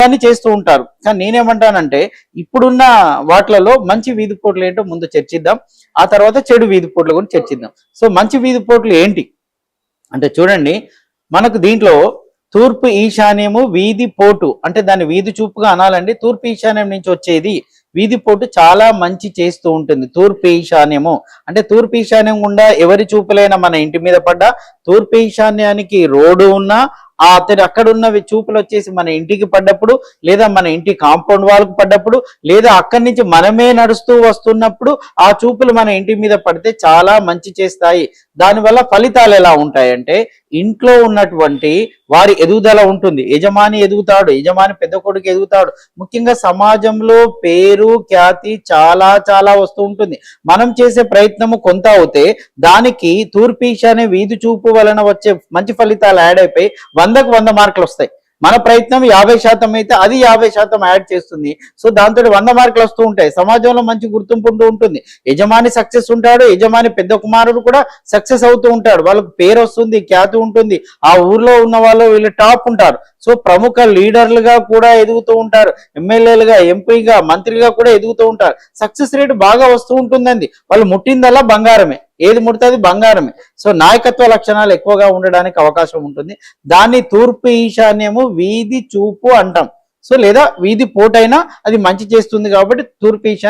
అని చేస్తూ ఉంటారు. కానీ నేనేమంటానంటే ఇప్పుడున్న వాటిలలో మంచి వీధి పోట్లు ఏంటో ముందు చర్చిద్దాం. ఆ తర్వాత చెడు వీధి పోట్లు కూడా చర్చిద్దాం. సో మంచి వీధి పోట్లు ఏంటి అంటే చూడండి, మనకు దీంట్లో తూర్పు ఈశాన్యము వీధి పోటు అంటే దాన్ని వీధి చూపుగా అనాలండి. తూర్పు ఈశాన్యం నుంచి వచ్చేది వీధి పోటు చాలా మంచి చేస్తూ ఉంటుంది. తూర్పు ఈశాన్యము అంటే తూర్పు ఈశాన్యం గుండా ఎవరి చూపులైనా మన ఇంటి మీద పడ్డా, తూర్పు ఈశాన్యానికి రోడ్డు ఉన్నా అతడు అక్కడ ఉన్నవి చూపులు వచ్చేసి మన ఇంటికి పడ్డప్పుడు, లేదా మన ఇంటి కాంపౌండ్ వాళ్ళకు పడ్డప్పుడు, లేదా అక్కడి నుంచి మనమే నడుస్తూ వస్తున్నప్పుడు ఆ చూపులు మన ఇంటి మీద పడితే చాలా మంచి చేస్తాయి. దానివల్ల ఫలితాలు ఎలా ఉంటాయంటే ఇంట్లో ఉన్నటువంటి వారి ఎదుగుదల ఉంటుంది. యజమాని ఎదుగుతాడు, యజమాని పెద్ద కొడుకు ఎదుగుతాడు. ముఖ్యంగా సమాజంలో పేరు ఖ్యాతి చాలా చాలా వస్తూ ఉంటుంది. మనం చేసే ప్రయత్నము కొంత అవుతే దానికి తూర్పు ఈశాన్య వీధి చూపు వలన వచ్చే మంచి ఫలితాలు యాడ్ అయిపోయి 100కు 100 మార్కులు వస్తాయి. మన ప్రయత్నం 50% అయితే అది 50% యాడ్ చేస్తుంది. సో దాంతో 100 మార్కులు వస్తూ ఉంటాయి. సమాజంలో మంచి గుర్తింపు ఉంటూ ఉంటుంది. యజమాని సక్సెస్ ఉంటాడు, యజమాని పెద్ద కుమారుడు కూడా సక్సెస్ అవుతూ ఉంటాడు. వాళ్ళకు పేరు వస్తుంది, ఖ్యాతి ఉంటుంది. ఆ ఊర్లో ఉన్న వాళ్ళు వీళ్ళు టాప్ ఉంటారు. సో ప్రముఖ లీడర్లుగా కూడా ఎదుగుతూ ఉంటారు. ఎమ్మెల్యేలుగా, ఎంపీగా, మంత్రిగా కూడా ఎదుగుతూ ఉంటారు. సక్సెస్ రేట్ బాగా వస్తూ ఉంటుందండి. వాళ్ళు ముట్టిందల్లా బంగారమే, ఏది ముడుతుంది బంగారమే. సో నాయకత్వ లక్షణాలు ఎక్కువగా ఉండడానికి అవకాశం ఉంటుంది. దాన్ని తూర్పు ఈశాన్యము వీధి చూపు అంటాం. సో లేదా వీధి పోటైనా అది మంచి చేస్తుంది కాబట్టి తూర్పు ఈశాన్యం